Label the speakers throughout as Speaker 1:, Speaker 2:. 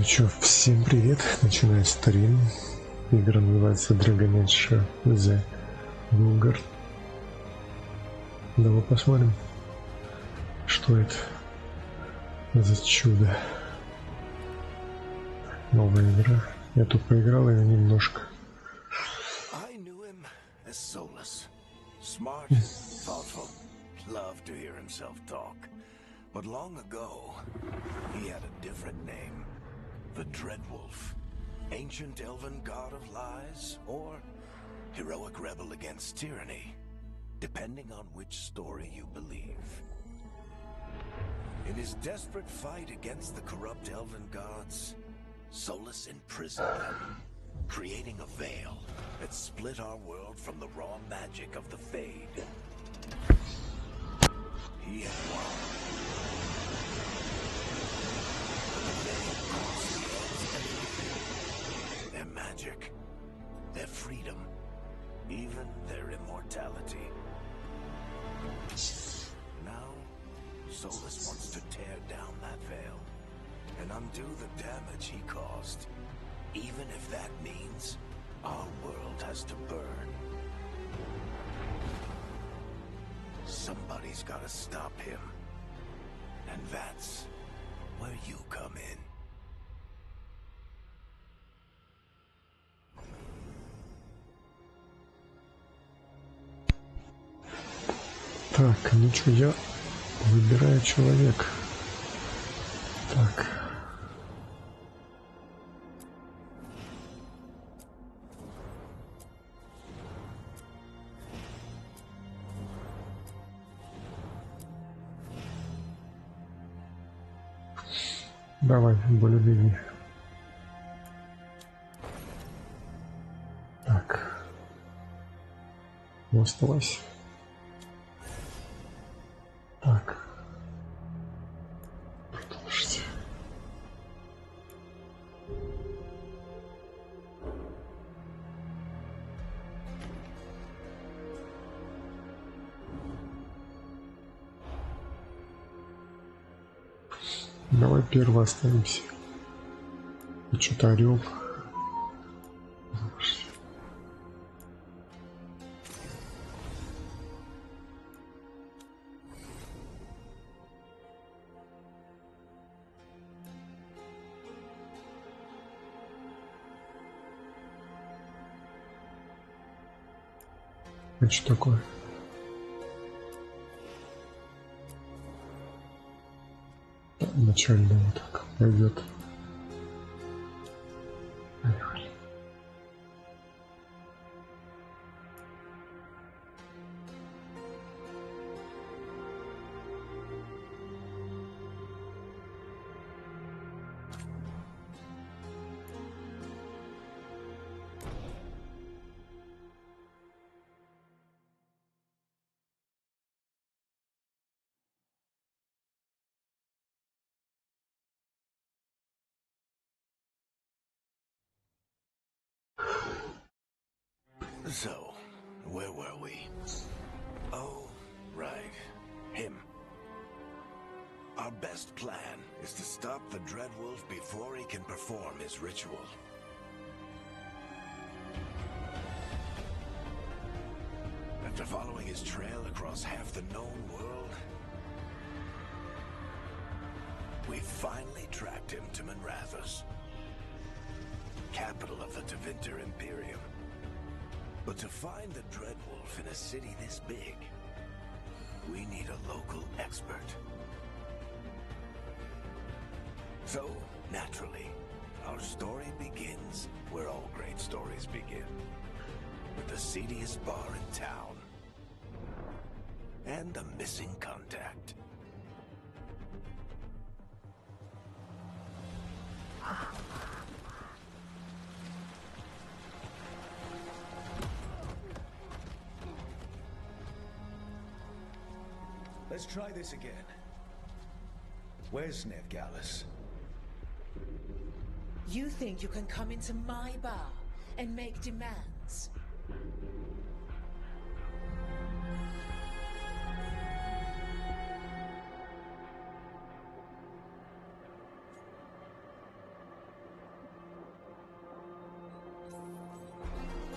Speaker 1: чё, всем привет, начинаю стрим. Игра называется Age The Veilguard. Давай посмотрим, что это за чудо. Новая игра. Я тут поиграл ее немножко.
Speaker 2: But long ago, he had a different name. The Dreadwolf. Ancient elven god of lies, or heroic rebel against tyranny, depending on which story you believe. In his desperate fight against the corrupt elven gods, Solus imprisoned them, creating a veil that split our world from the raw magic of the Fade. He had won. Their magic, their freedom, even their immortality. Now, Solus wants to tear down that veil and undo the damage he caused, even if that means our world has to burn. Somebody's gotta stop him, and that's where you come in.
Speaker 1: Так, ну что, я выбираю человека. Так. Давай, более-менее. Так. Осталось. Так. Продолжите. Давай первый останемся. И что-то орел. А что такое? Начально вот так пойдет.
Speaker 2: So, where were we? Oh, right. Him. Our best plan is to stop the Dreadwolf before he can perform his ritual. After following his trail across half the known world, we finally tracked him to Manrathus, capital of the Tevinter Imperium. But to find the Dreadwolf in a city this big, we need a local expert. So, naturally, our story begins where all great stories begin. With the seediest bar in town. And a missing contact.
Speaker 3: Let's try this again. Where's Ned Gallus?
Speaker 4: You think you can come into my bar and make demands?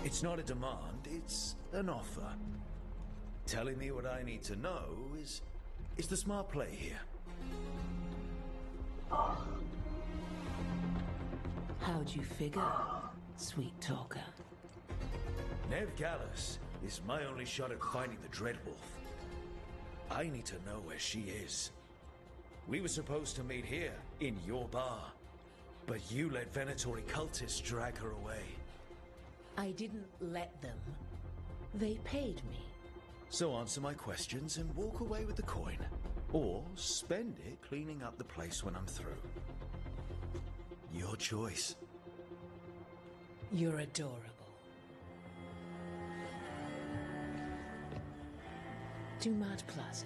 Speaker 3: It's not a demand, it's an offer. Telling me what I need to know is the smart play here.
Speaker 4: How'd you figure, sweet talker?
Speaker 3: Nev Gallus is my only shot at finding the Dreadwolf. I need to know where she is. We were supposed to meet here, in your bar. But you let Venatori cultists drag her away.
Speaker 4: I didn't let them. They paid me.
Speaker 3: So answer my questions and walk away with the coin. Or spend it cleaning up the place when I'm through. Your choice.
Speaker 4: You're adorable. Dumad Plaza.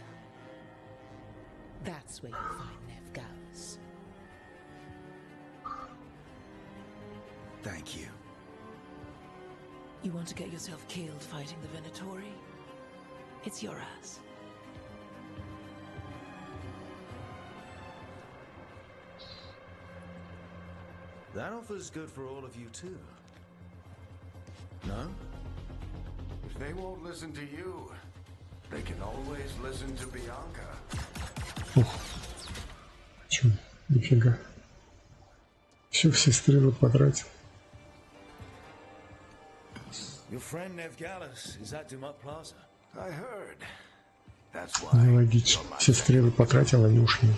Speaker 4: That's where you'll find Nev Gallus.
Speaker 3: Thank you.
Speaker 4: You want to get yourself killed fighting the Venatori? It's your ass.
Speaker 3: That offer's good for all of you too. No?
Speaker 2: If they won't listen to you, they can always listen to Bianca.
Speaker 1: Ух. Чё? Нифига. Все стрелы потратил.
Speaker 3: Your friend Nev Gallus is at Dumad Plaza.
Speaker 2: I heard. That's why.
Speaker 1: Нелогично. Все стрелы потратил, они ушли.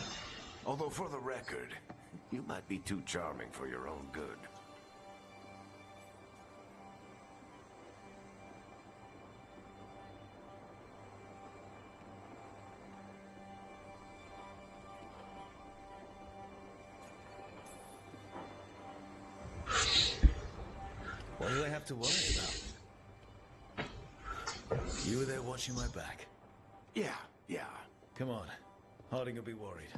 Speaker 2: Although for the record, you might be too charming for your own good.
Speaker 3: What do I have to worry about? You were there watching my back.
Speaker 2: Yeah.
Speaker 3: Come on. Harding will be worried.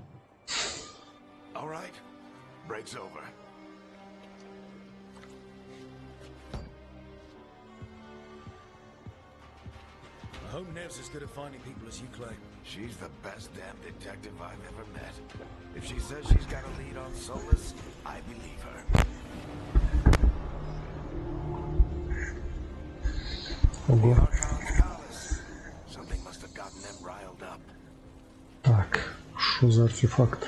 Speaker 2: All right. Break's over.
Speaker 3: I hope Nev's as good at finding people as you claim.
Speaker 2: She's the best damn detective I've ever met. If she says she's got a lead on Solus, I believe her.
Speaker 1: Ого.
Speaker 2: Something must have gotten them riled up.
Speaker 1: Так, что за артефакт?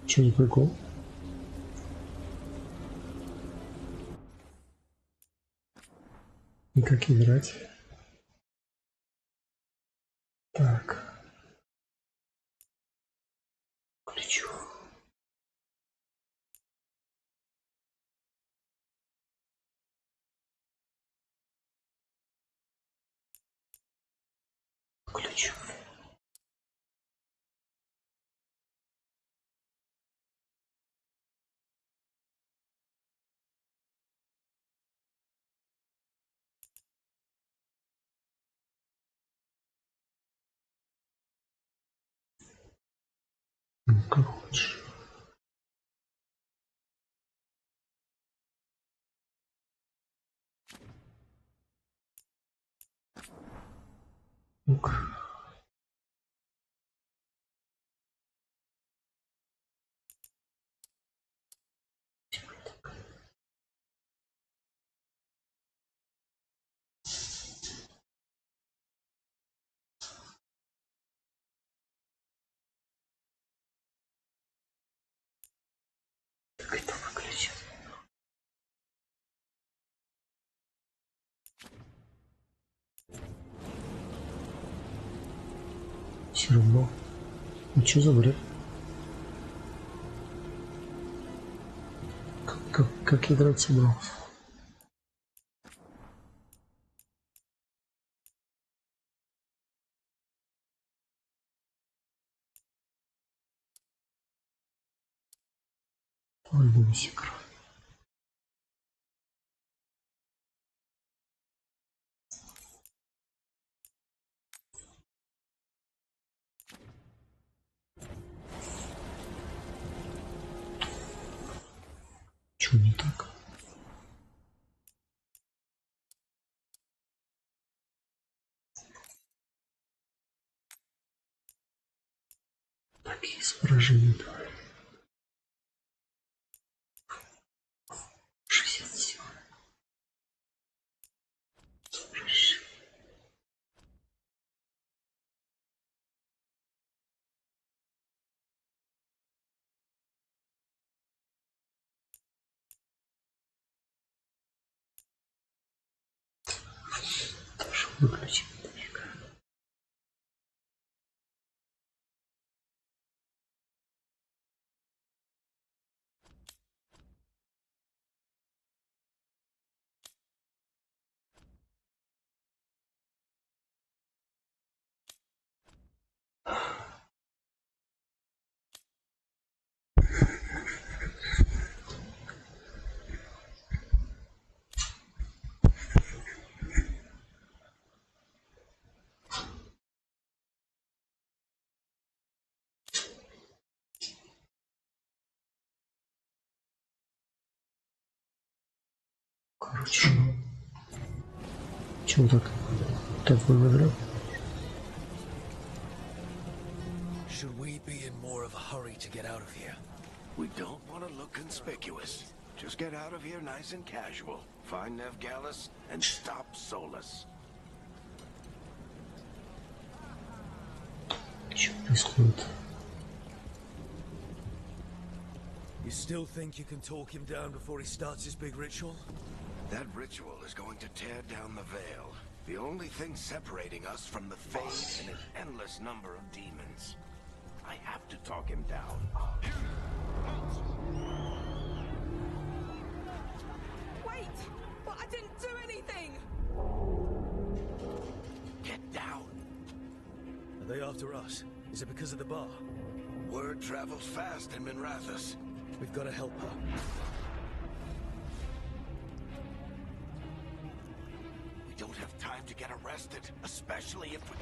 Speaker 1: Че не прикол? И как играть? Так. Ключу. Ключу. Ну, как хочешь. Ну-ка. Так это выключил. Все равно. Ну что за бред? Как играть собрался? Альбомись экран. Что не так? Такие изображения давай. выключить. Короче, чего так вымерли?
Speaker 3: Should we be in more of a hurry to get out of here?
Speaker 2: We don't want to look conspicuous. Just get out of here nice and casual. Find Nev Gallus and stop Solus.
Speaker 1: Что происходит?
Speaker 3: You still think you can talk him down before he starts his big ritual?
Speaker 2: That ritual is going to tear down the veil. The only thing separating us from the Fade and an endless number of demons. I have to talk him down.
Speaker 5: Wait! But I didn't do anything!
Speaker 2: Get down.
Speaker 3: Are they after us? Is it because of the bar?
Speaker 2: Word travels fast in Minrathous.
Speaker 3: We've got to help her.
Speaker 2: We don't have time to get arrested, especially if we...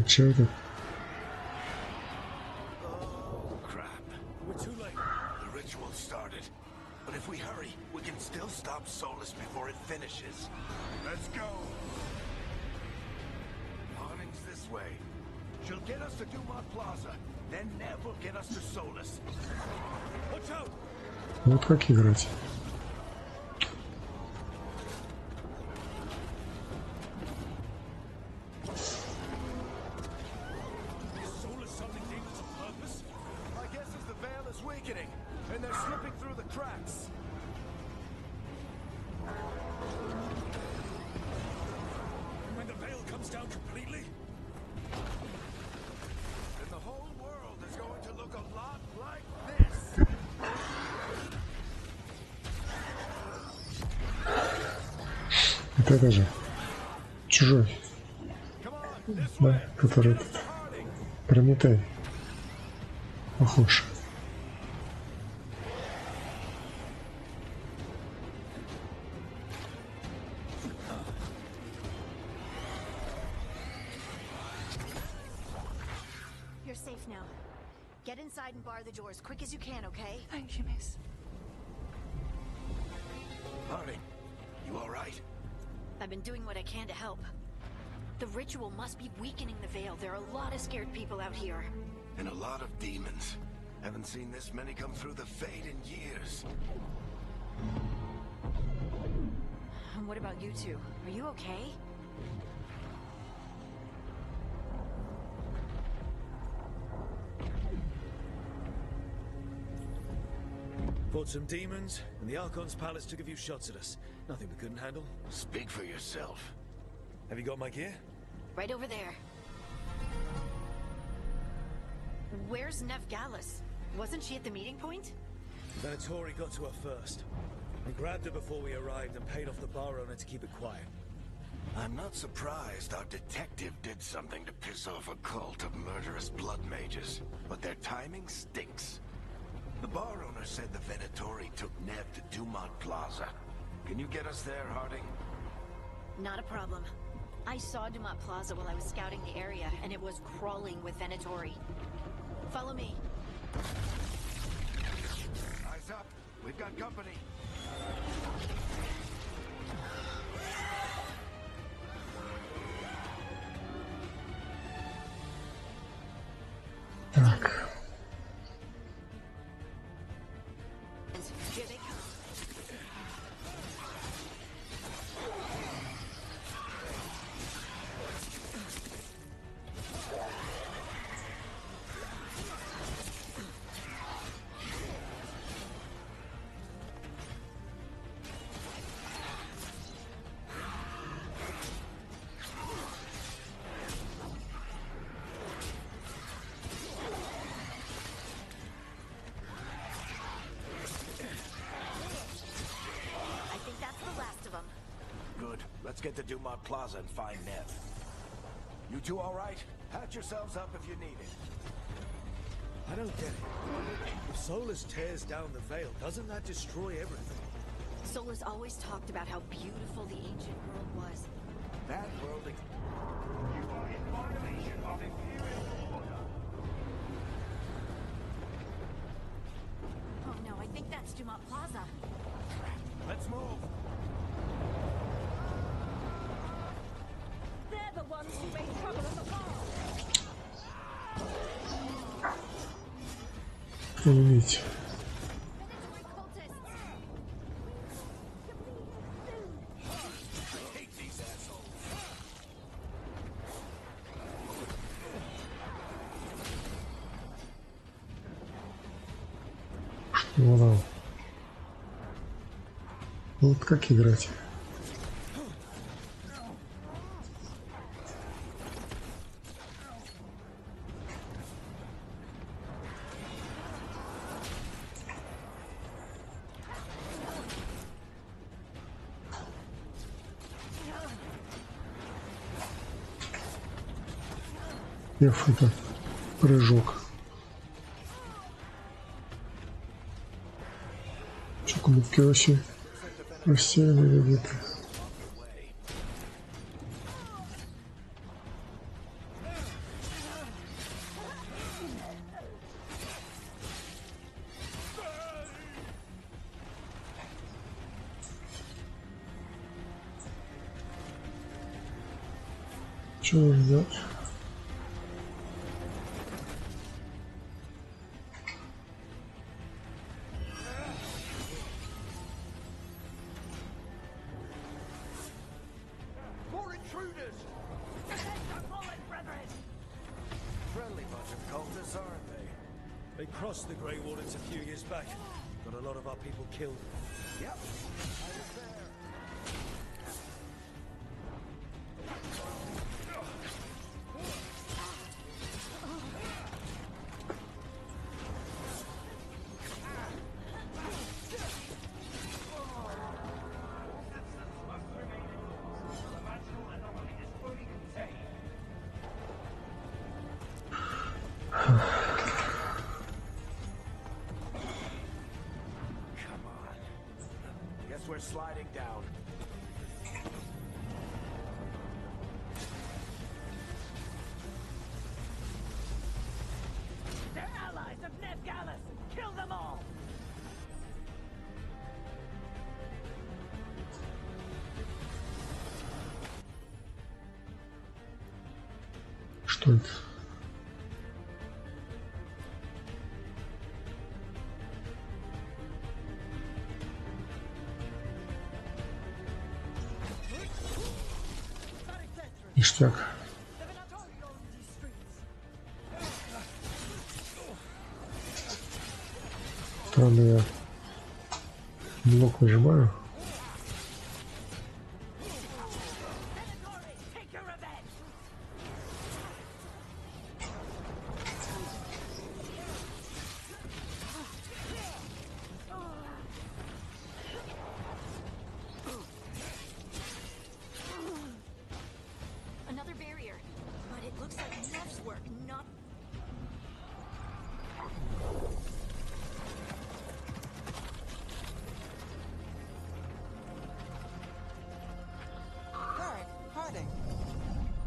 Speaker 1: Что это?
Speaker 2: Oh, crap.
Speaker 3: We're too late.
Speaker 2: The ritual started. But if we hurry, we can still stop Solus before it finishes. Let's go. Harding's this way. She'll get us to Dumont Plaza. Then Nev will get us to Solus. Watch out!
Speaker 1: Вот как играть.
Speaker 3: Is Solus summoning demons on purpose?
Speaker 2: My guess is the veil is weakening, and they're slipping through the cracks.
Speaker 3: And when the veil comes down completely?
Speaker 2: And the whole world is going to look a lot like this.
Speaker 1: Это же чужой,
Speaker 2: Come on, this
Speaker 1: да,
Speaker 2: way.
Speaker 1: который
Speaker 2: Get us to Harding.
Speaker 1: Прометей. Похож.
Speaker 6: You're safe now. Get inside and bar the doors quick as you can, okay?
Speaker 5: Thank you, miss.
Speaker 2: Harding, you all right?
Speaker 6: I've been doing what I can to help. The ritual must be weakening the veil. There are a lot of scared people out here.
Speaker 2: And a lot of demons. Haven't seen this many come through the Fade in years.
Speaker 6: And what about you two? Are you okay?
Speaker 3: Fought some demons, and the Archon's palace took a few shots at us. Nothing we couldn't handle.
Speaker 2: Speak for yourself.
Speaker 3: Have you got my gear?
Speaker 6: Right over there. Where's Nev Gallus? Wasn't she at the meeting point?
Speaker 3: The Venatori got to her first. We grabbed her before we arrived and paid off the bar owner to keep it quiet.
Speaker 2: I'm not surprised our detective did something to piss off a cult of murderous blood mages, but their timing stinks. The bar owner said the Venatori took Nev to Dumont Plaza. Can you get us there, Harding?
Speaker 6: Not a problem. I saw Dumont Plaza while I was scouting the area, and it was crawling with Venatori. Follow me.
Speaker 2: Eyes up. We've got company.
Speaker 1: Так,
Speaker 6: Here they come.
Speaker 2: get to Dumont Plaza and find Nev. You two all right? Patch yourselves up if you need it.
Speaker 3: I don't get it. If Solus tears down the veil, doesn't that destroy everything?
Speaker 6: Solus always talked about how beautiful the ancient world was.
Speaker 2: That world...
Speaker 7: You are in violation of Imperial order.
Speaker 6: Oh no, I think that's Dumont Plaza.
Speaker 2: Let's move.
Speaker 5: They're the ones who made trouble in the past.
Speaker 1: Применить. Что? Вот как играть? F это прыжок. Что кубки вообще рассеяны где-то. Что нужно делать?
Speaker 3: They crossed the Grey Wardens a few years back. Got a lot of our people killed.
Speaker 2: Yep, I was there. We're sliding down.
Speaker 5: They're allies of Nev Gallus. Kill them all.
Speaker 1: Что это? Ништяк. Странно, я блок нажимаю.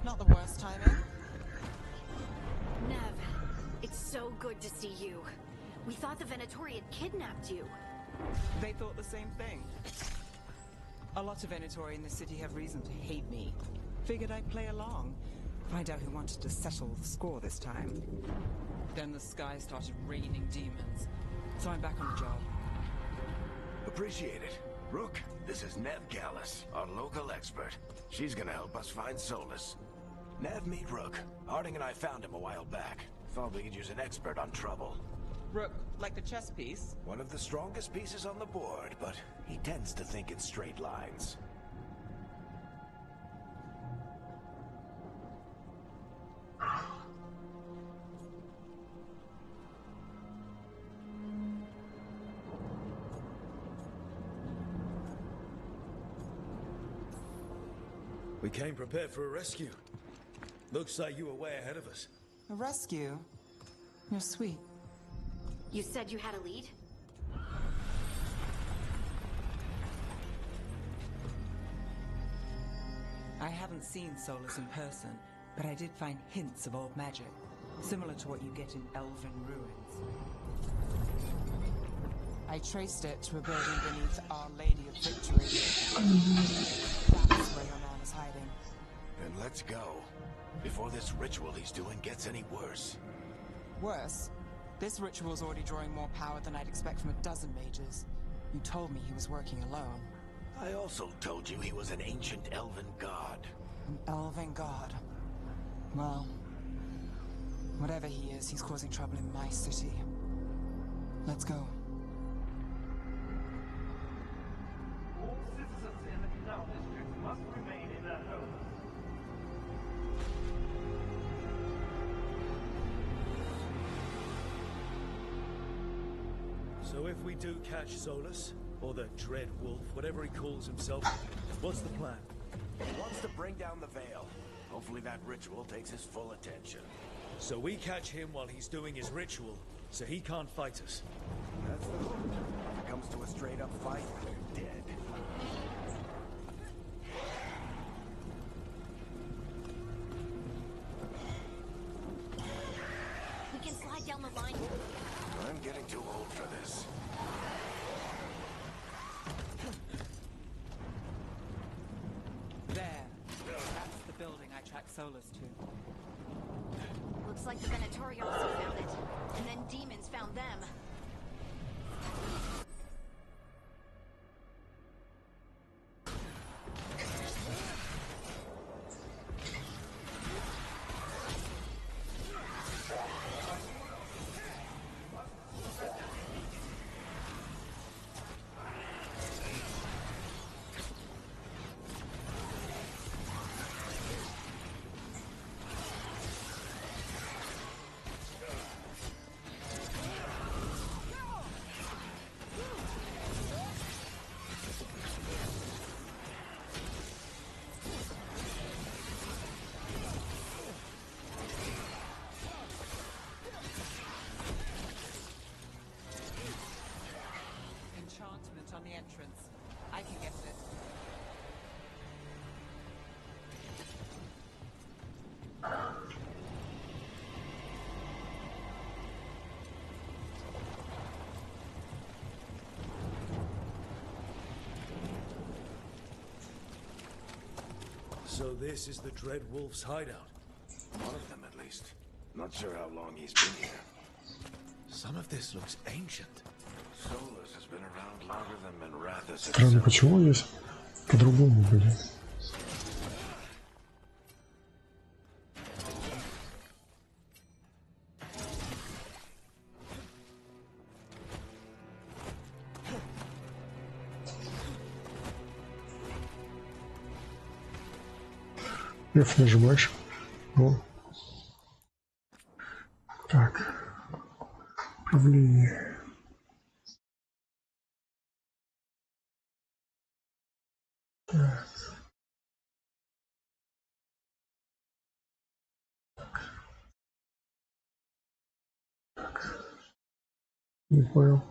Speaker 8: Not the worst timing.
Speaker 6: Nev, it's so good to see you. We thought the Venatori had kidnapped you.
Speaker 8: They thought the same thing. A lot of Venatori in the city have reason to hate me. Figured I'd play along. Find out who wanted to settle the score this time. Then the sky started raining demons. So I'm back on the job.
Speaker 2: Appreciate it. Rook, this is Nev Gallus, our local expert. She's gonna help us find Solus. Nev, meet Rook. Harding and I found him a while back. Thought we could use an expert on trouble.
Speaker 8: Rook, like the chess piece?
Speaker 2: One of the strongest pieces on the board, but he tends to think in straight lines.
Speaker 3: We came prepared for a rescue. Looks like you were way ahead of us.
Speaker 8: A rescue? You're sweet.
Speaker 6: You said you had a lead?
Speaker 8: I haven't seen Solus in person, but I did find hints of old magic, similar to what you get in elven ruins. I traced it to a building beneath Our Lady of Victory. That's where your man is hiding.
Speaker 2: Then let's go, before this ritual he's doing gets any worse.
Speaker 8: Worse, this ritual's already drawing more power than I'd expect from a dozen mages. You told me he was working alone.
Speaker 2: I also told you he was an ancient elven god.
Speaker 8: An elven god. Well, whatever he is, he's causing trouble in my city. Let's go.
Speaker 7: All citizens in the canal district must remain in their homes.
Speaker 3: So if we do catch Solus, or the Dread Wolf, whatever he calls himself, what's the plan?
Speaker 2: He wants to bring down the veil. Hopefully that ritual takes his full attention.
Speaker 3: So we catch him while he's doing his ritual, so he can't fight us.
Speaker 2: That's the hook. If it comes to a straight-up fight, we're dead.
Speaker 6: We can slide down the line.
Speaker 2: I'm getting too old for this.
Speaker 8: There. That's the building I tracked Solus to.
Speaker 6: Looks like the Venatori also found it. And then demons found them.
Speaker 8: On the entrance. I can get it.
Speaker 3: So this is the Dread Wolf's hideout.
Speaker 2: One of them, at least. Not sure how long he's been here.
Speaker 3: Some of this looks ancient.
Speaker 2: Solus has been around longer than Minrathus
Speaker 1: Странно,
Speaker 2: itself.
Speaker 1: почему здесь по-другому были? F нажимаешь. О. Так. Управление. Так. Так. Не понял.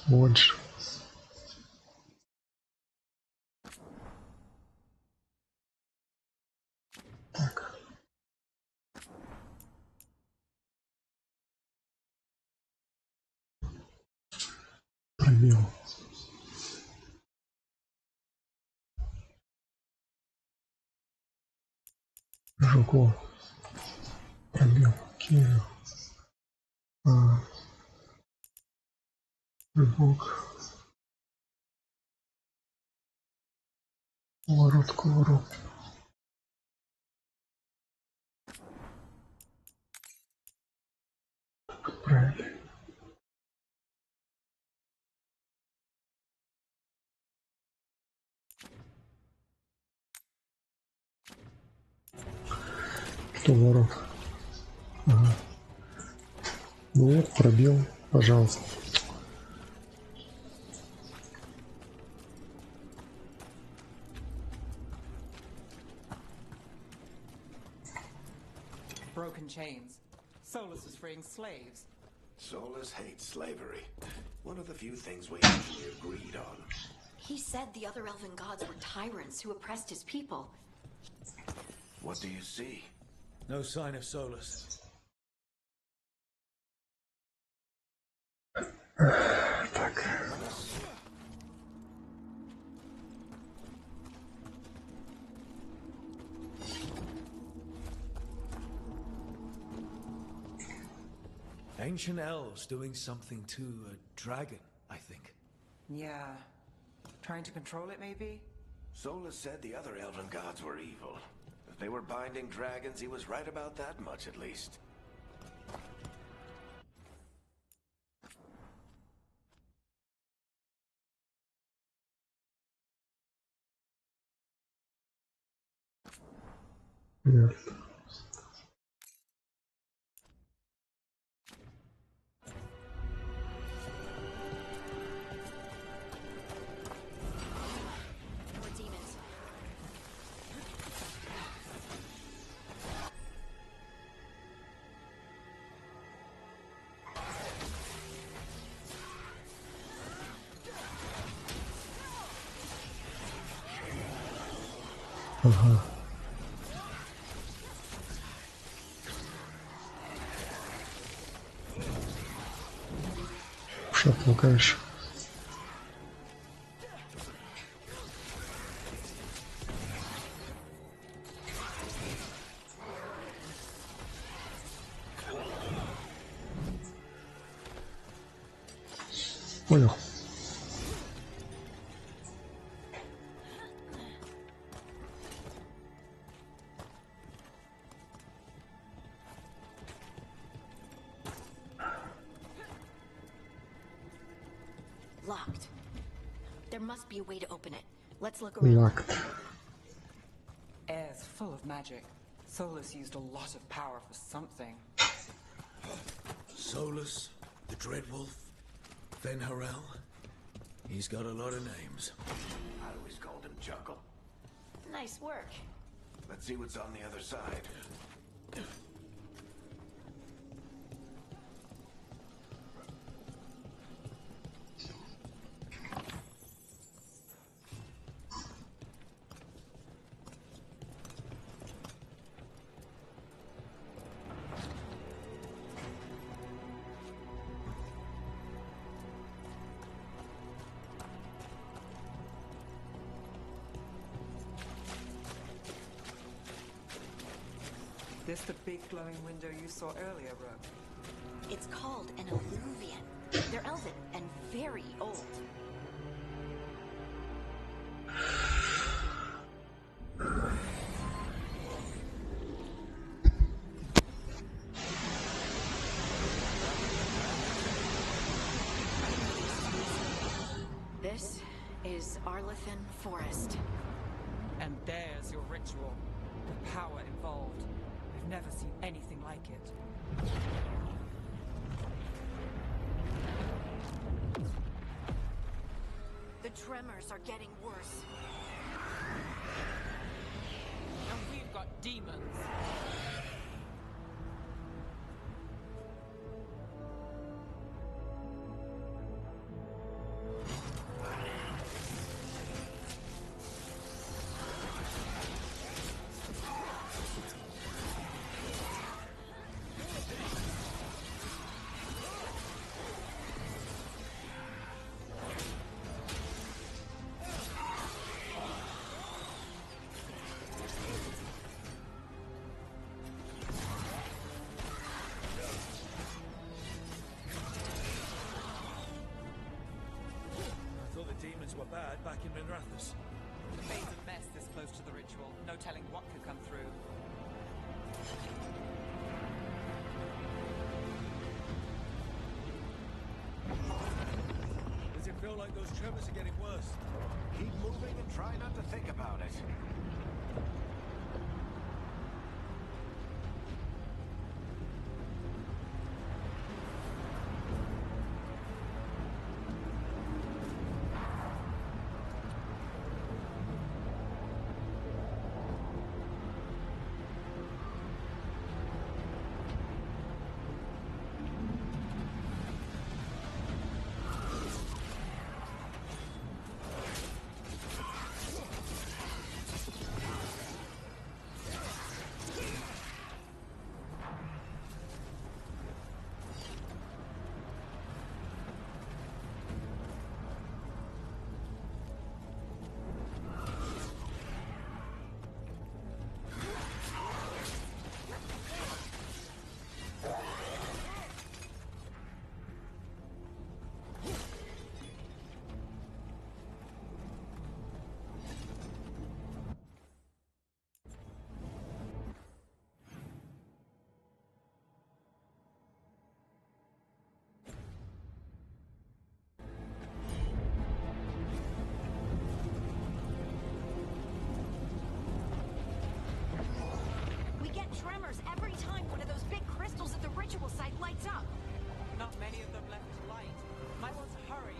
Speaker 1: Вот же. Так. Пробел. Жуко. Пробел. Киви. Рыбок. Поворот, кувырок. Отправили. Поворот. Ага. Ну вот, пробел, пожалуйста.
Speaker 8: broken chains. Solus was freeing slaves.
Speaker 2: Solus hates slavery. One of the few things we actually agreed on.
Speaker 6: He said the other elven gods were tyrants who oppressed his people.
Speaker 2: What do you see?
Speaker 3: No sign of Solus.
Speaker 1: Так.
Speaker 3: Ancient elves doing something to a dragon, I think.
Speaker 8: Yeah. Trying to control it, maybe?
Speaker 2: Solus said the other elven gods were evil. If they were binding dragons, he was right about that much, at least.
Speaker 1: Нет.
Speaker 6: More demons.
Speaker 1: Ага. Что толкаешь? Понял.
Speaker 6: Locked. There must be a way to open it. Let's look around.
Speaker 1: Locked.
Speaker 8: Air's full of magic. Solus used a lot of power for something.
Speaker 3: Solus, the Dreadwolf, Venharel. He's got a lot of names.
Speaker 2: I always called him Chuckle.
Speaker 6: Nice work.
Speaker 2: Let's see what's on the other side.
Speaker 8: This the big glowing window you saw earlier, Rook?
Speaker 6: It's called an alluvian. They're elven and very old. This is Arlethan Forest.
Speaker 8: And there's your ritual. The power involved. I've never seen anything like it.
Speaker 6: The tremors are getting worse.
Speaker 8: And we've got demons.
Speaker 3: Were bad back in Minrathus.
Speaker 8: Made a mess this close to the ritual. No telling what could come through.
Speaker 3: Does it feel like those tremors are getting worse?
Speaker 2: Keep moving and try not to think about it.
Speaker 6: ritual site lights up.
Speaker 8: Not many of them left light. Might want to hurry.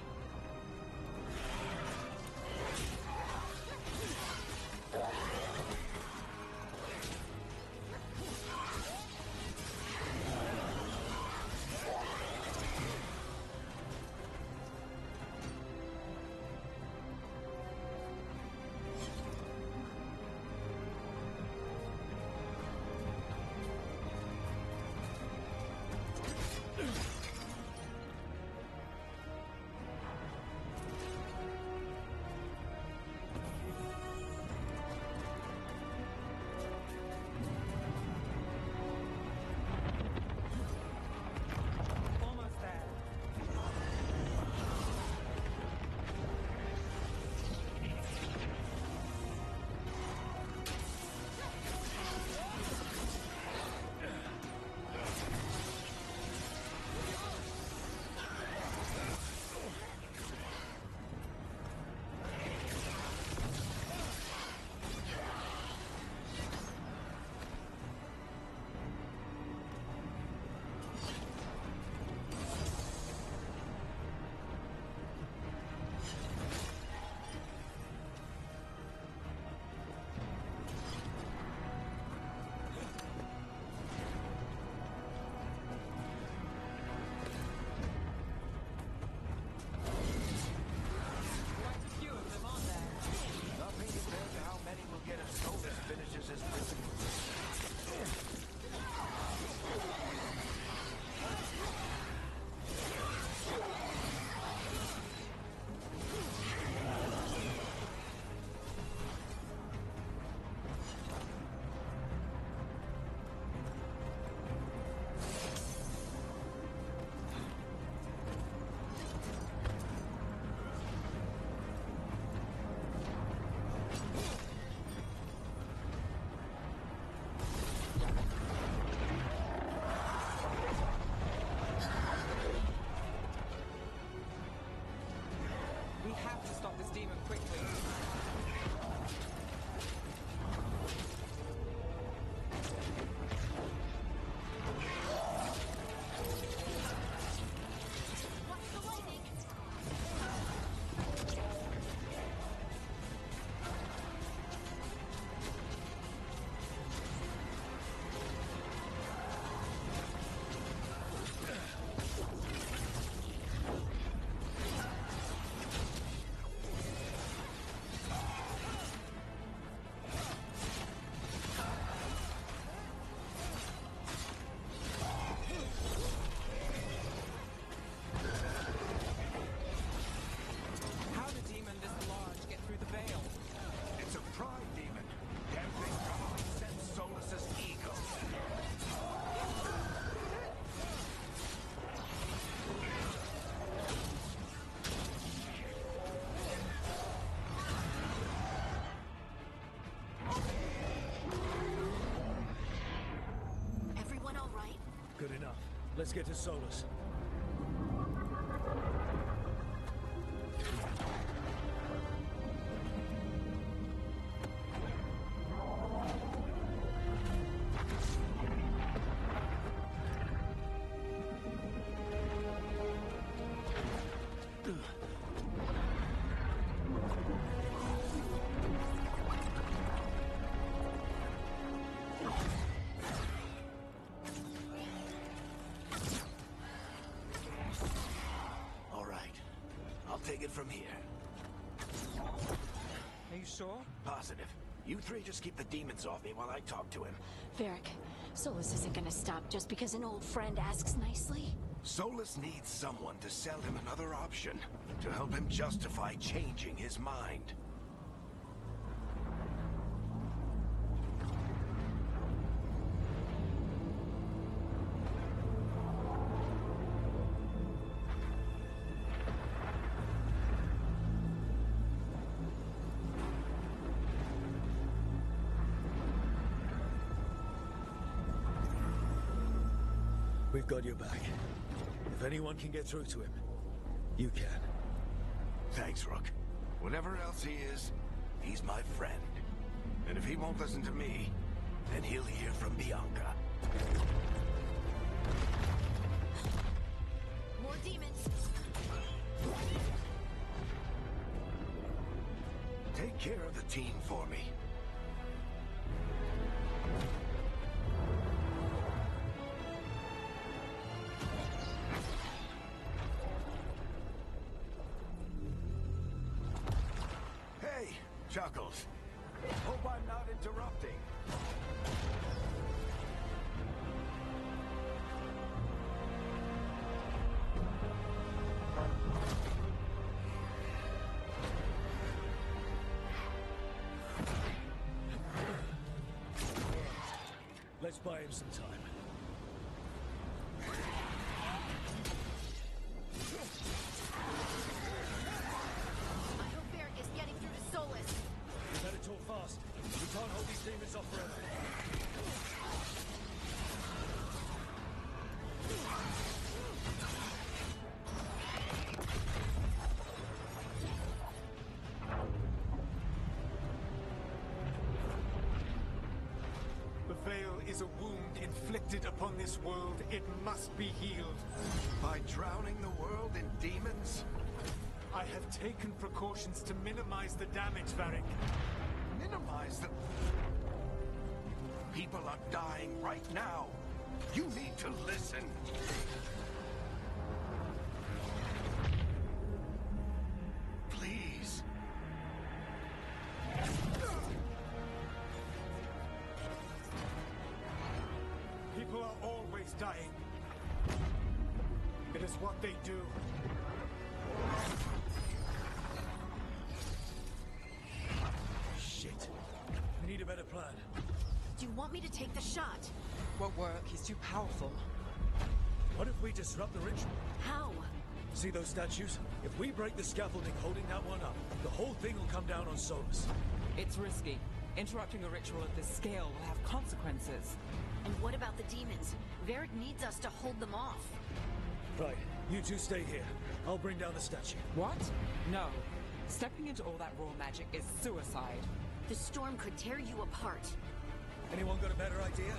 Speaker 3: Let's get to Solus.
Speaker 2: Take it from here.
Speaker 8: Are you sure?
Speaker 2: Positive. You three just keep the demons off me while I talk to him.
Speaker 6: Varric, Solus isn't gonna stop just because an old friend asks nicely.
Speaker 2: Solus needs someone to sell him another option, to help him justify changing his mind.
Speaker 3: We've got your back. If anyone can get through to him, you can.
Speaker 2: Thanks, Rook. Whatever else he is, he's my friend. And if he won't listen to me, then he'll hear from Bianca. Take care of the team for me. Hey, Chuckles. Hope I'm not interrupting.
Speaker 3: Let's buy him some time.
Speaker 6: I hope Varric is getting through to Solus.
Speaker 3: We better talk fast. We can't hold these demons off forever.
Speaker 9: The veil is a wound inflicted upon this world. It must be healed.
Speaker 2: By drowning the world in demons?
Speaker 9: I have taken precautions to minimize the damage, Varric.
Speaker 2: Minimize the... People are dying right now. You need to listen. Please.
Speaker 9: People are always dying. It is what they do.
Speaker 3: Shit. We need a better plan.
Speaker 6: Do you want me to take the shot?
Speaker 8: Won't work. He's too powerful.
Speaker 3: What if we disrupt the ritual?
Speaker 6: How?
Speaker 3: See those statues? If we break the scaffolding holding that one up, the whole thing will come down on Solus.
Speaker 8: It's risky. Interrupting a ritual of this scale will have consequences.
Speaker 6: And what about the demons? Varric needs us to hold them off.
Speaker 3: Right, you two stay here. I'll bring down the statue.
Speaker 8: What? No. Stepping into all that raw magic is suicide.
Speaker 6: The storm could tear you apart.
Speaker 3: Anyone got a better idea?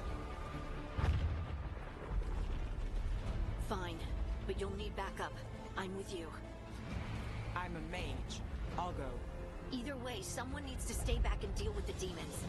Speaker 6: Fine, but you'll need backup. I'm with you.
Speaker 8: I'm a mage. I'll go.
Speaker 6: Either way, someone needs to stay back and deal with the demons.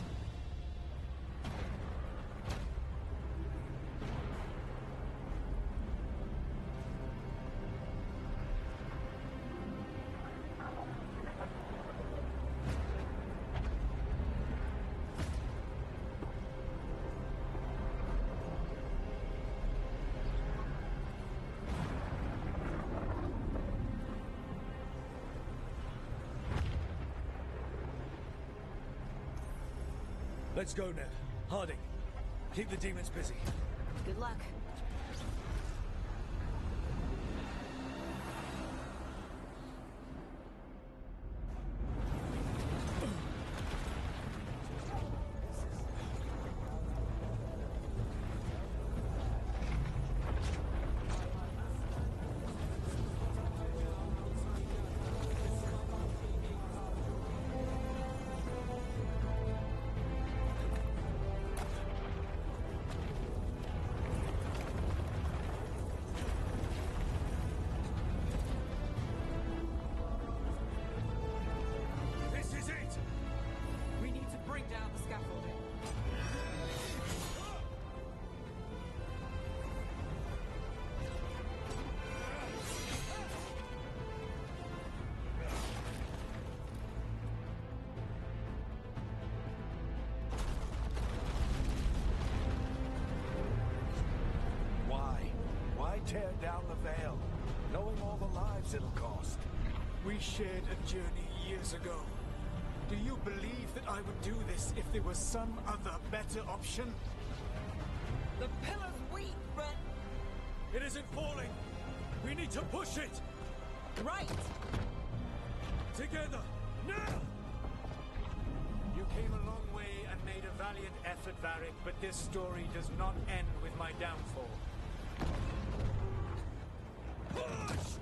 Speaker 3: Let's go, Ned. Harding, keep the demons busy.
Speaker 6: Good luck.
Speaker 2: Tear down the veil, knowing all the lives it'll cost.
Speaker 9: We shared a journey years ago. Do you believe that I would do this if there was some other better option?
Speaker 8: The pillar's weak, but...
Speaker 3: It isn't falling! We need to push it!
Speaker 8: Right!
Speaker 3: Together! Now!
Speaker 9: You came a long way and made a valiant effort, Varric, but this story does not end with my downfall.
Speaker 3: Push!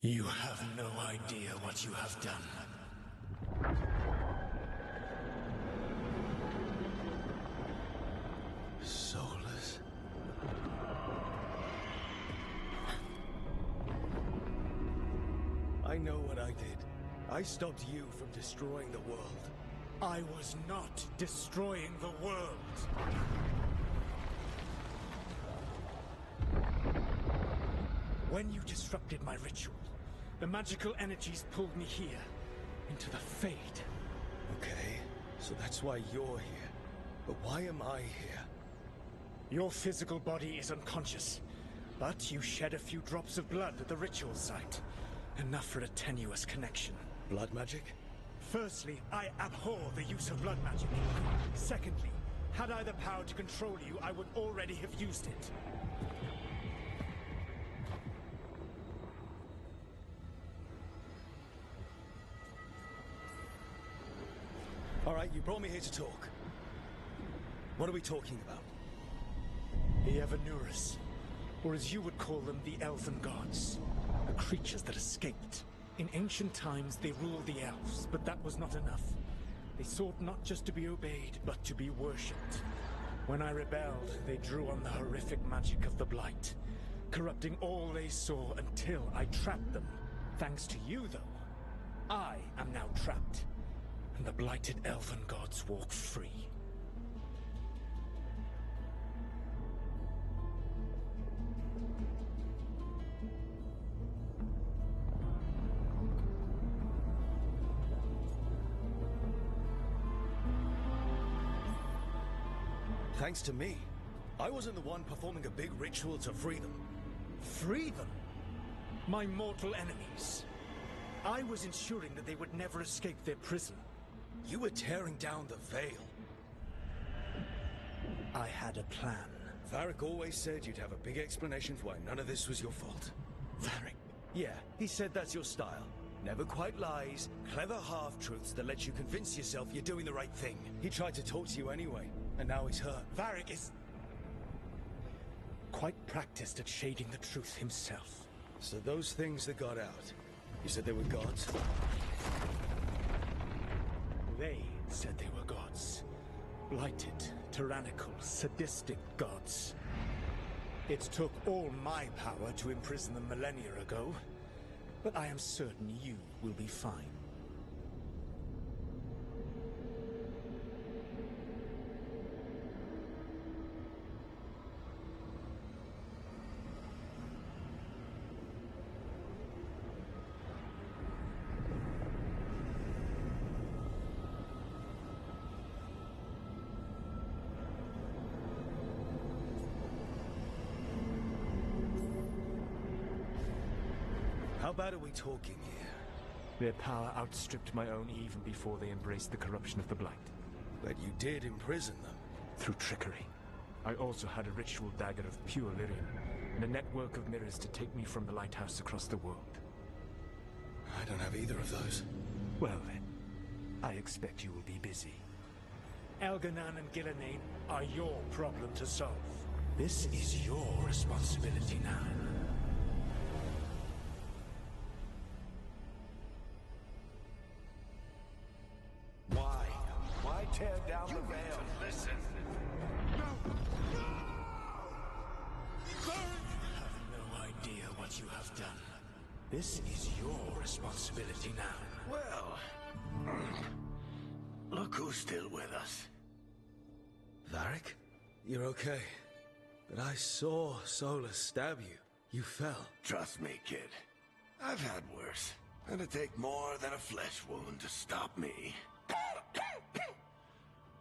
Speaker 9: You have no idea what you have done.
Speaker 3: Soulless. I know what I did. I stopped you from destroying the world.
Speaker 9: I was not destroying the world. When you disrupted my ritual, the magical energies pulled me here, into the Fade.
Speaker 3: Okay, so that's why you're here. But why am I here?
Speaker 9: Your physical body is unconscious, but you shed a few drops of blood at the ritual site. Enough for a tenuous connection.
Speaker 3: Blood magic?
Speaker 9: Firstly, I abhor the use of blood magic. Secondly, had I the power to control you, I would already have used it.
Speaker 3: All right, you brought me here to talk. What are we talking about?
Speaker 9: The Evanurus, or as you would call them, the Elven Gods. The creatures that escaped. In ancient times, they ruled the elves, but that was not enough. They sought not just to be obeyed, but to be worshipped. When I rebelled, they drew on the horrific magic of the Blight, corrupting all they saw until I trapped them. Thanks to you, though, I am now trapped, and the blighted Elven Gods walk free.
Speaker 3: Thanks to me. I wasn't the one performing a big ritual to free them.
Speaker 9: Free them? My mortal enemies. I was ensuring that they would never escape their prison.
Speaker 3: You were tearing down the veil.
Speaker 9: I had a plan.
Speaker 3: Varric always said you'd have a big explanation for why none of this was your fault.
Speaker 9: Varric?
Speaker 3: Yeah, he said that's your style. Never quite lies, clever half-truths that let you convince yourself you're doing the right thing. He tried to talk to you anyway, and now he's hurt.
Speaker 9: Varric is quite practiced at shading the truth himself.
Speaker 3: So those things that got out, you said they were gods?
Speaker 9: They said they were gods. Blighted, tyrannical, sadistic gods. It took all my power to imprison them millennia ago, but I am certain you will be fine.
Speaker 3: How bad are we talking here?
Speaker 9: Their power outstripped my own even before they embraced the corruption of the Blight.
Speaker 3: But you did imprison them.
Speaker 9: Through trickery. I also had a ritual dagger of pure lyrium, and a network of mirrors to take me from the lighthouse across the world.
Speaker 3: I don't have either of those.
Speaker 9: Well then, I expect you will be busy. Elganan and Gillenane are your problem to solve. This is your responsibility now.
Speaker 2: Why tear down the veil?
Speaker 9: Listen. No! No! You have no idea what you have done. This is your responsibility now.
Speaker 2: Well, look who's still with us.
Speaker 3: Varric? You're okay. But I saw Solus stab you. You fell.
Speaker 2: Trust me, kid. I've had worse. It'd take more than a flesh wound to stop me.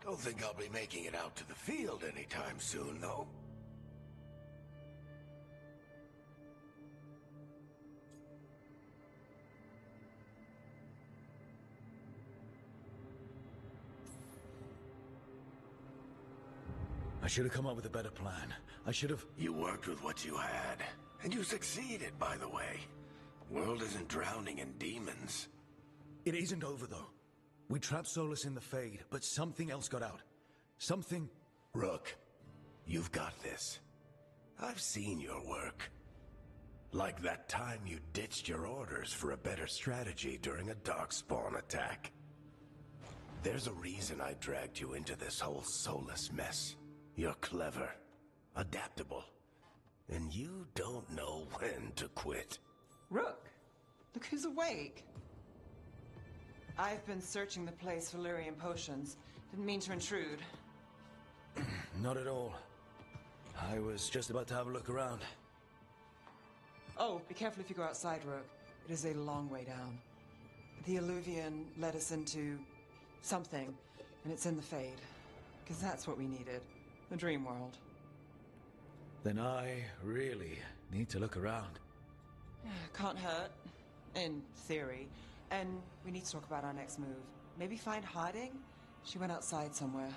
Speaker 2: Don't think I'll be making it out to the field anytime soon, though.
Speaker 3: I should have come up with a better plan. I should have...
Speaker 2: You worked with what you had. And you succeeded, by the way. World isn't drowning in demons.
Speaker 3: It isn't over, though. We trapped Solus in the Fade, but something else got out. Something...
Speaker 2: Rook, you've got this. I've seen your work. Like that time you ditched your orders for a better strategy during a darkspawn attack. There's a reason I dragged you into this whole soulless mess. You're clever, adaptable, and you don't know when to quit.
Speaker 8: Rook, look who's awake. I've been searching the place for Lyrian potions. Didn't mean to intrude.
Speaker 3: Not at all. I was just about to have a look around.
Speaker 8: Oh, be careful if you go outside, Rook. It is a long way down. The Alluvian led us into something, and it's in the Fade. Because that's what we needed. The dream world.
Speaker 3: Then I really need to look around.
Speaker 8: Can't hurt, in theory. And we need to talk about our next move. Maybe find hiding? She went outside somewhere.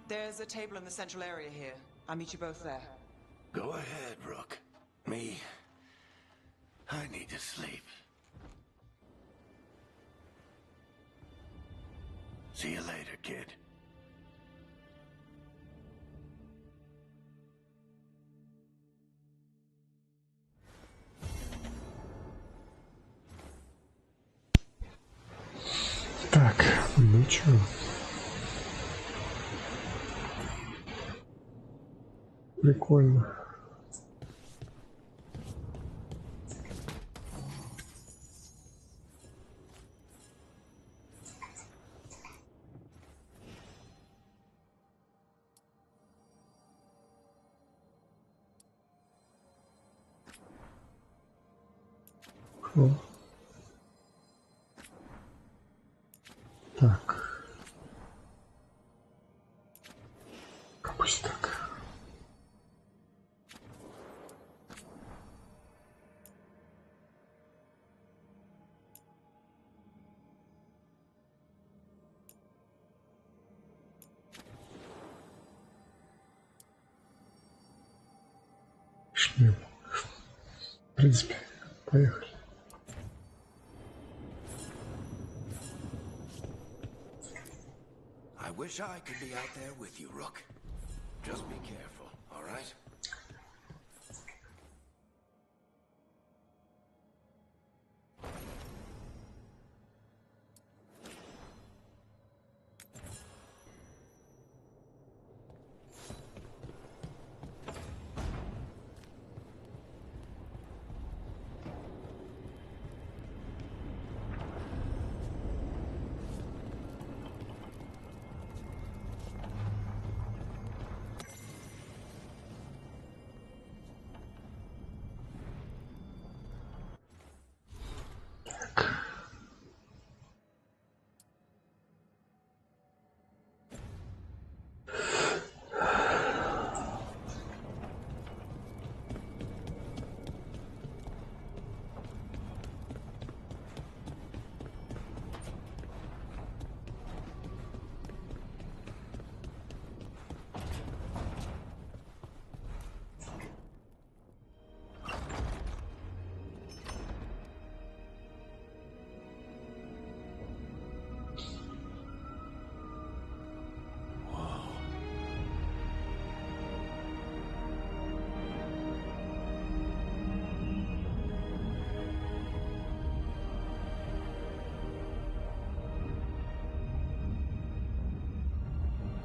Speaker 8: There's a table in the central area here. I'll meet you both there.
Speaker 2: Go ahead, Rook. Me, I need to sleep. See you later, kid.
Speaker 1: Так, ну чё? Прикольно. О. Так. Пусть так. Шлем. В принципе, поехали.
Speaker 2: I wish I could be out there with you, Rook. Just be careful, all right?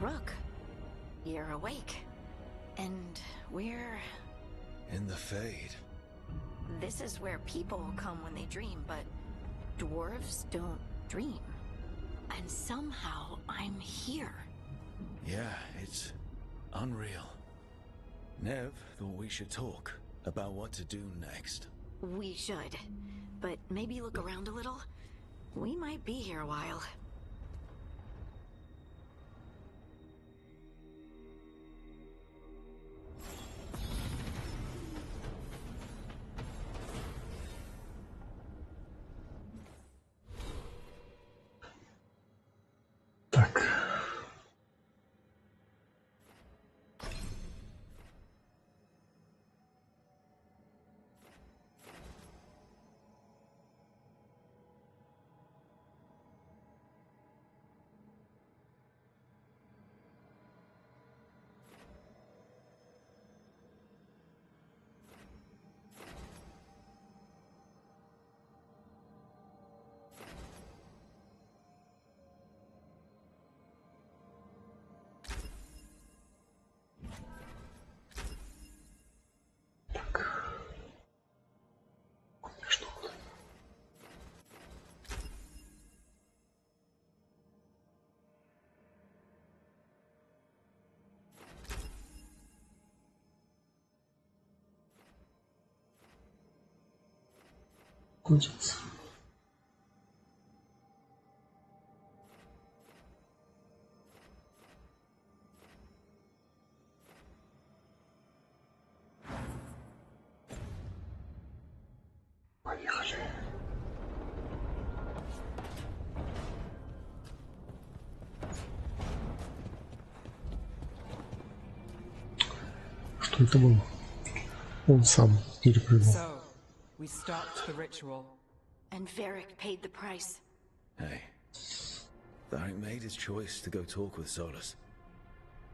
Speaker 6: Rook, you're awake. And we're...
Speaker 3: In the Fade.
Speaker 6: This is where people come when they dream, but dwarves don't dream. And somehow I'm here.
Speaker 3: Yeah, it's unreal. Nev thought we should talk about what to do next.
Speaker 6: We should. But maybe look around a little. We might be here a while.
Speaker 1: Так. охотиться. Поехали. Что это было? Он сам перепрыгнул.
Speaker 8: So, we stopped the ritual.
Speaker 6: And Varric paid the price.
Speaker 3: Hey, Varric made his choice to go talk with Solus.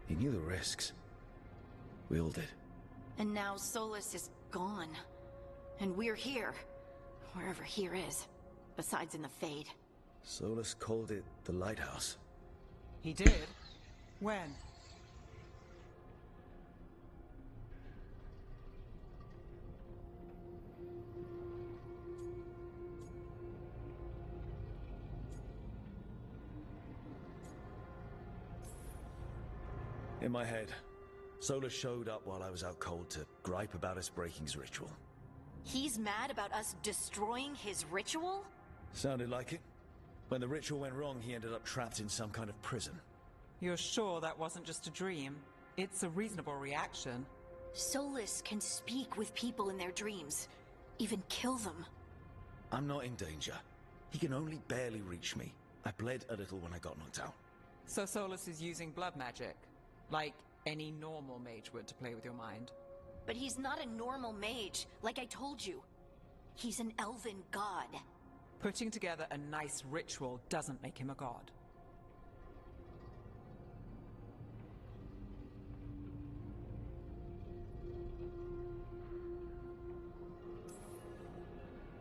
Speaker 3: He knew the risks. We all did.
Speaker 6: And now Solus is gone. And we're here. Wherever here is. Besides in the Fade.
Speaker 3: Solus called it the lighthouse.
Speaker 8: He did? When?
Speaker 3: In my head, Solus showed up while I was out cold to gripe about us breaking his ritual.
Speaker 6: He's mad about us destroying his ritual?
Speaker 3: Sounded like it. When the ritual went wrong, he ended up trapped in some kind of prison.
Speaker 8: You're sure that wasn't just a dream? It's a reasonable reaction.
Speaker 6: Solus can speak with people in their dreams. Even kill them.
Speaker 3: I'm not in danger. He can only barely reach me. I bled a little when I got knocked out.
Speaker 8: So Solus is using blood magic? Like any normal mage would to play with your mind?
Speaker 6: But he's not a normal mage, like I told you. He's an elven god.
Speaker 8: Putting together a nice ritual doesn't make him a god.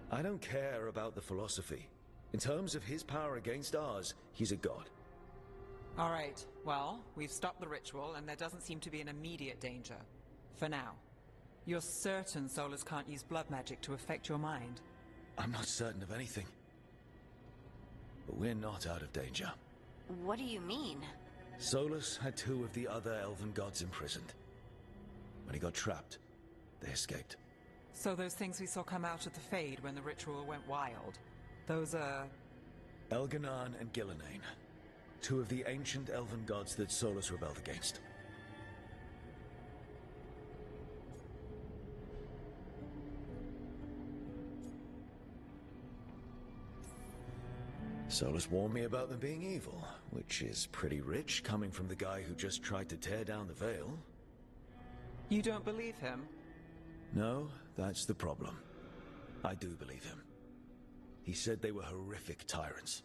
Speaker 3: I don't care about the philosophy. In terms of his power against ours, he's a god.
Speaker 8: All right, well, we've stopped the ritual and there doesn't seem to be an immediate danger. For now. You're certain Solus can't use blood magic to affect your mind?
Speaker 3: I'm not certain of anything. But we're not out of danger.
Speaker 6: What do you mean?
Speaker 3: Solus had two of the other elven gods imprisoned. When he got trapped, they escaped.
Speaker 8: So those things we saw come out of the Fade when the ritual went wild, those are...
Speaker 3: Elganan and Gillenane. Two of the ancient elven gods that Solus rebelled against. Solus warned me about them being evil, which is pretty rich coming from the guy who just tried to tear down the veil.
Speaker 8: You don't believe him?
Speaker 3: No, that's the problem. I do believe him. He said they were horrific tyrants.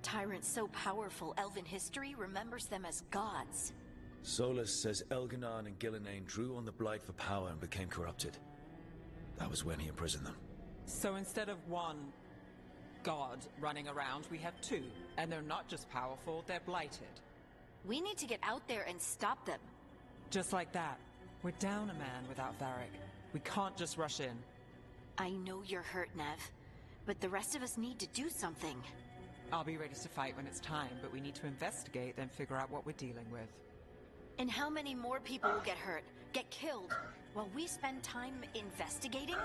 Speaker 6: Tyrants so powerful, elven history remembers them as gods.
Speaker 3: Solus says Elganan and Gillenane drew on the Blight for power and became corrupted. That was when he imprisoned them.
Speaker 8: So instead of one god running around, we have two. And they're not just powerful, they're blighted.
Speaker 6: We need to get out there and stop them.
Speaker 8: Just like that. We're down a man without Varric. We can't just rush in.
Speaker 6: I know you're hurt, Nev. But the rest of us need to do something.
Speaker 8: I'll be ready to fight when it's time, but we need to investigate, then figure out what we're dealing with.
Speaker 6: And how many more people will get hurt, get killed, while we spend time investigating?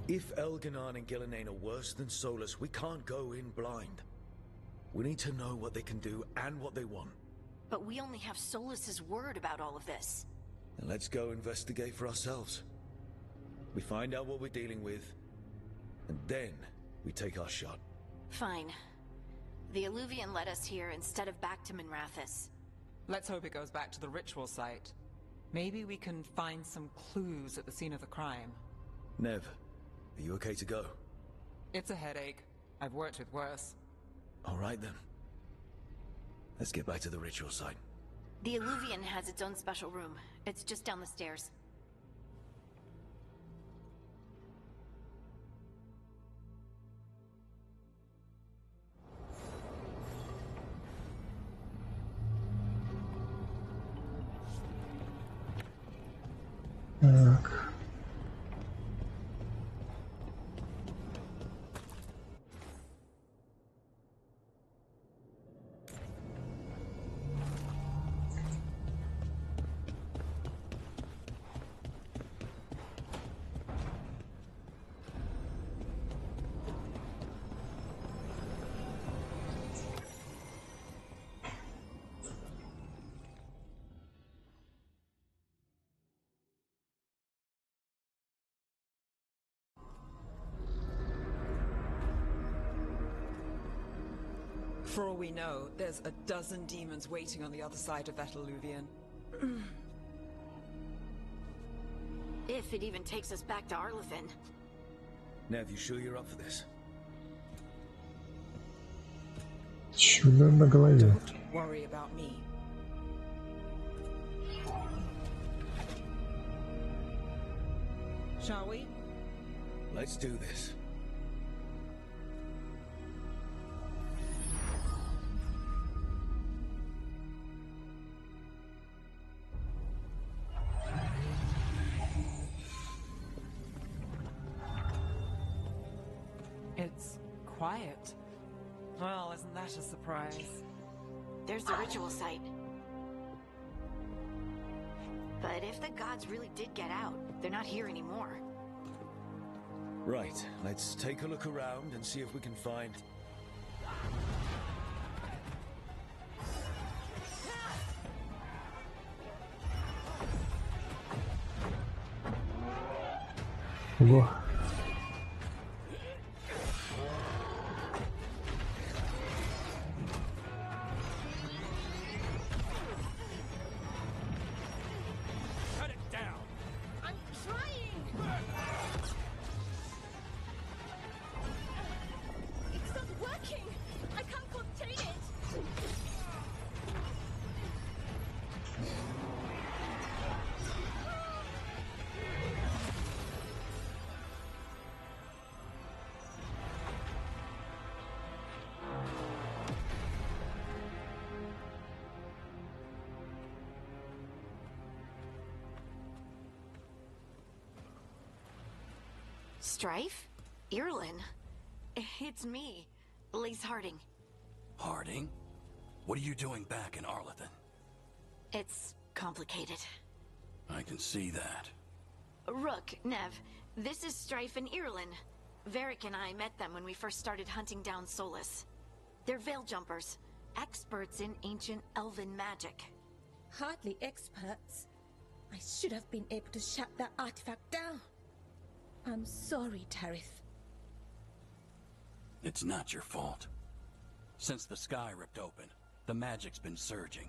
Speaker 3: If Elganan and Gillenane are worse than Solus, we can't go in blind. We need to know what they can do and what they want.
Speaker 6: But we only have Solus's word about all of this.
Speaker 3: Then let's go investigate for ourselves. We find out what we're dealing with, and then we take our shot.
Speaker 6: Fine. The Alluvian led us here instead of back to Minrathous.
Speaker 8: Let's hope it goes back to the ritual site. Maybe we can find some clues at the scene of the crime.
Speaker 3: Nev, are you okay to go?
Speaker 8: It's a headache. I've worked with worse.
Speaker 3: All right then. Let's get back to the ritual site.
Speaker 6: The Alluvian has its own special room. It's just down the stairs.
Speaker 1: Так.
Speaker 8: For all we know, there's a dozen demons waiting on the other side of that alluvion.
Speaker 6: If it even takes us back to Arlethan.
Speaker 3: Nev, you sure you're up for this?
Speaker 1: Чудо на голове.
Speaker 8: Don't worry about me. Shall we?
Speaker 3: Let's do this.
Speaker 8: It's quiet. Well, isn't that a surprise?
Speaker 6: There's the ritual site. But if the gods really did get out, they're not here anymore.
Speaker 3: Right, let's take a look around and see if we can find...
Speaker 1: Ого.
Speaker 7: Cut it down.
Speaker 5: I'm trying! It's not working! I can't contain it!
Speaker 6: Strife? Irlin? It's me, Lise Harding.
Speaker 2: Harding? What are you doing back in Arlethan?
Speaker 6: It's complicated.
Speaker 2: I can see that.
Speaker 6: Rook, Nev, this is Strife and Irlin. Varric and I met them when we first started hunting down Solus. They're veil jumpers, experts in ancient elven magic.
Speaker 5: Hardly experts. I should have been able to shut that artifact down. I'm sorry, Tarith.
Speaker 2: It's not your fault. Since the sky ripped open, the magic's been surging.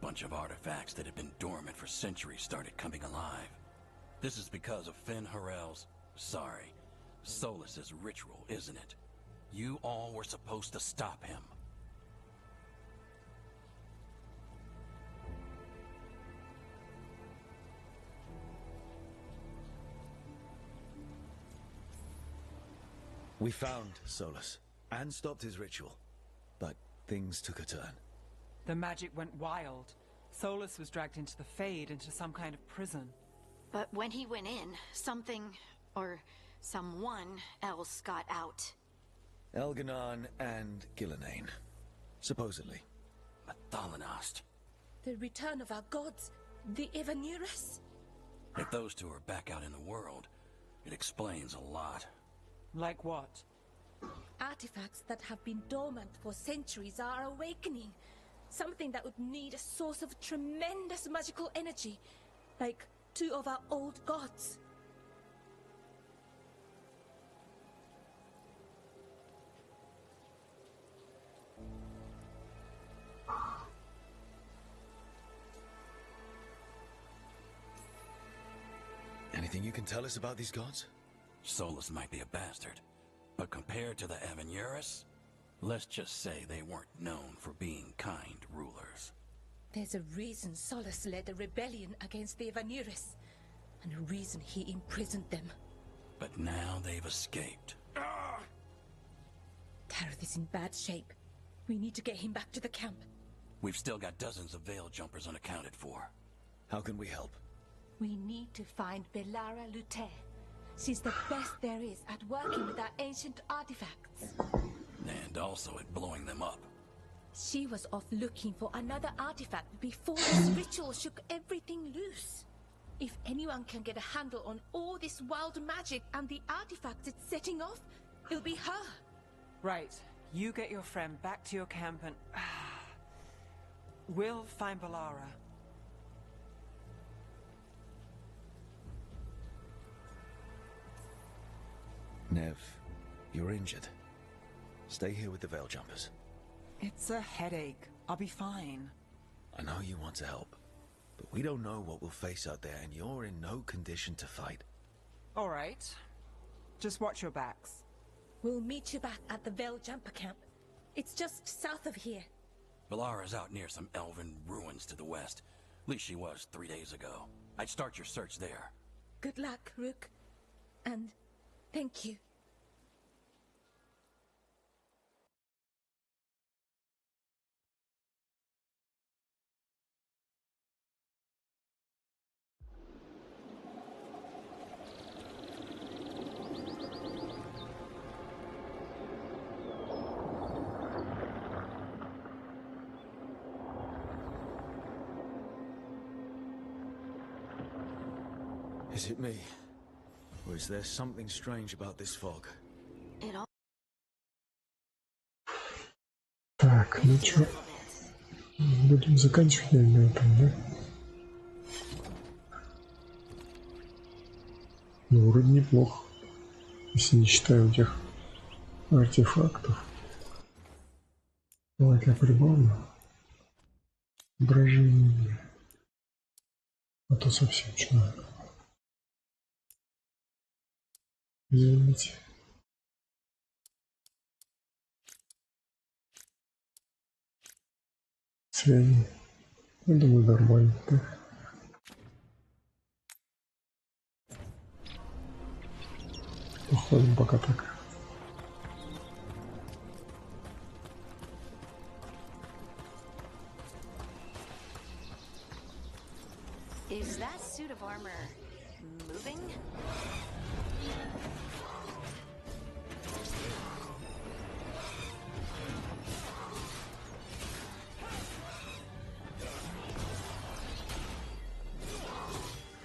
Speaker 2: Bunch of artifacts that had been dormant for centuries started coming alive. This is because of Finn Harel's... sorry, Solus's ritual, isn't it? You all were supposed to stop him.
Speaker 3: We found Solus and stopped his ritual, but things took a turn.
Speaker 8: The magic went wild. Solus was dragged into the Fade, into some kind of prison.
Speaker 6: But when he went in, something, or someone else got out.
Speaker 3: Elganon and Gillenane, supposedly.
Speaker 2: Mathalanost.
Speaker 5: The return of our gods, the Evanurus.
Speaker 2: If those two are back out in the world, it explains a lot.
Speaker 8: Like what?
Speaker 5: Artifacts that have been dormant for centuries are awakening. Something that would need a source of tremendous magical energy, like two of our old gods.
Speaker 3: Anything you can tell us about these gods?
Speaker 2: Solus might be a bastard, but compared to the Evanurus, let's just say they weren't known for being kind rulers.
Speaker 5: There's a reason Solus led a rebellion against the Evanurus, and a reason he imprisoned them.
Speaker 2: But now they've escaped.
Speaker 5: Tarith is in bad shape. We need to get him back to the camp.
Speaker 2: We've still got dozens of veil jumpers unaccounted for.
Speaker 3: How can we help?
Speaker 5: We need to find Belara Luther. She's the best there is at working with our ancient artifacts.
Speaker 2: And also at blowing them up.
Speaker 5: She was off looking for another artifact before this ritual shook everything loose. If anyone can get a handle on all this wild magic and the artifacts it's setting off, it'll be her.
Speaker 8: Right. You get your friend back to your camp and... we'll find Belara.
Speaker 3: Nev, you're injured. Stay here with the veil jumpers.
Speaker 8: It's a headache. I'll be fine.
Speaker 3: I know you want to help, but we don't know what we'll face out there, and you're in no condition to fight.
Speaker 8: All right. Just watch your backs.
Speaker 5: We'll meet you back at the Veil Jumper Camp. It's just south of here.
Speaker 10: Valara's out near some elven ruins to the west. At least she was 3 days ago. I'd start your search there.
Speaker 5: Good luck, Rook. And thank you.
Speaker 3: Is it me? Or is there something strange about this fog?
Speaker 6: It all
Speaker 1: Так, ну чё, будем заканчивать на этом, да? Ну, вроде неплохо, если не считаю этих артефактов. Давайте я прибавлю брожение, а то совсем человек. Извините. Связи. Я думаю, нормально, так? Походим пока так.
Speaker 6: Is that suit of armor moving?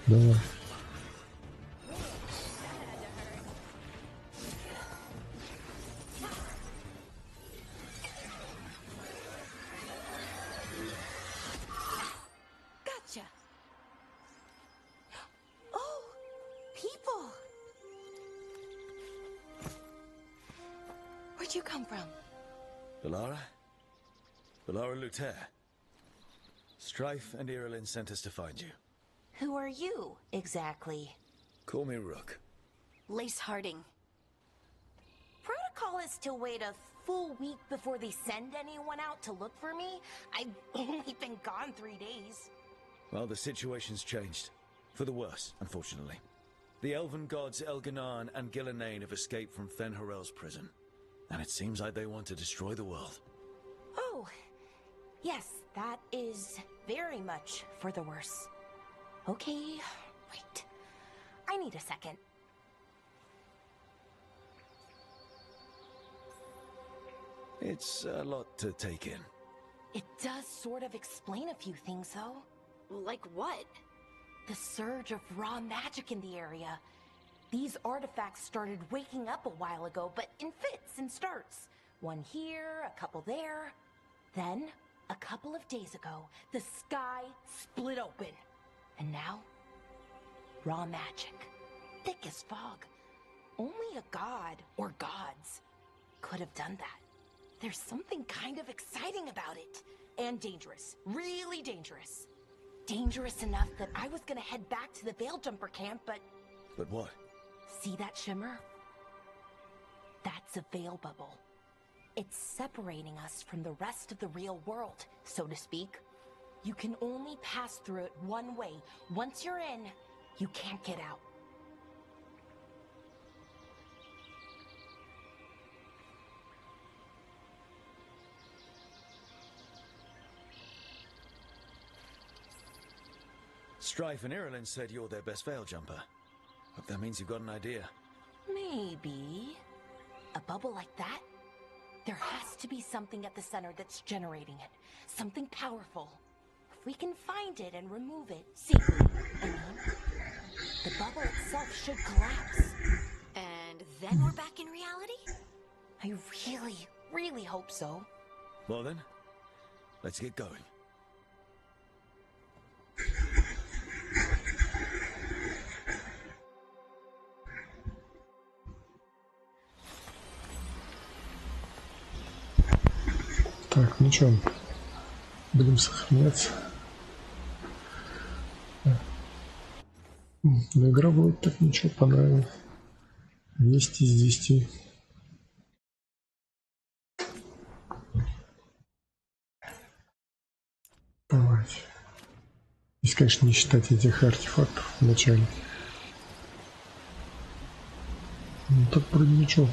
Speaker 1: Давай.
Speaker 5: Gotcha. Oh, people. Where'd you come from?
Speaker 3: Valara? Valara Luther. Strife and Irulan sent us to find you.
Speaker 6: Who are you, exactly?
Speaker 3: Call me Rook.
Speaker 6: Lace Harding. Protocol is to wait a full week before they send anyone out to look for me. I've only been gone 3 days.
Speaker 3: Well, the situation's changed. For the worse, unfortunately. The elven gods Elganan and Gillenane have escaped from Fen'Harel's prison. And it seems like they want to destroy the world.
Speaker 6: Oh, yes, that is very much for the worse. Okay, wait. I need a second.
Speaker 3: It's a lot to take in.
Speaker 6: It does sort of explain a few things, though. Like what? The surge of raw magic in the area. These artifacts started waking up a while ago, but in fits and starts. One here, a couple there. Then, a couple of days ago, the sky split open. And now, raw magic. Thick as fog. Only a god, or gods, could have done that. There's something kind of exciting about it. And dangerous. Really dangerous. Dangerous enough that I was gonna head back to the Veil Jumper camp, but...
Speaker 3: But what?
Speaker 6: See that shimmer? That's a veil bubble. It's separating us from the rest of the real world, so to speak. You can only pass through it one way. Once you're in, you can't get out.
Speaker 3: Strife and Irulan said you're their best veil jumper. Hope that means you've got an idea.
Speaker 6: Maybe. A bubble like that? There has to be something at the center that's generating it. Something powerful. If we can find it and remove it, the bubble itself should collapse. And then we're back in reality? I really hope so.
Speaker 3: Well then, let's get going.
Speaker 1: Так, ну что, будем сохраняться. Ну, игра вроде так ничего, понравилась. 10 из 10. Давайте. Если, конечно, не считать этих артефактов в начале. Ну, так вроде ничего.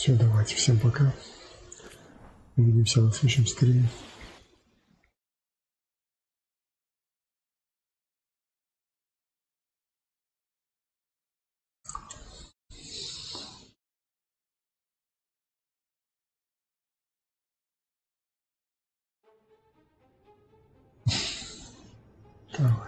Speaker 1: Все, давайте, всем пока. Увидимся на следующем стриме. Давай.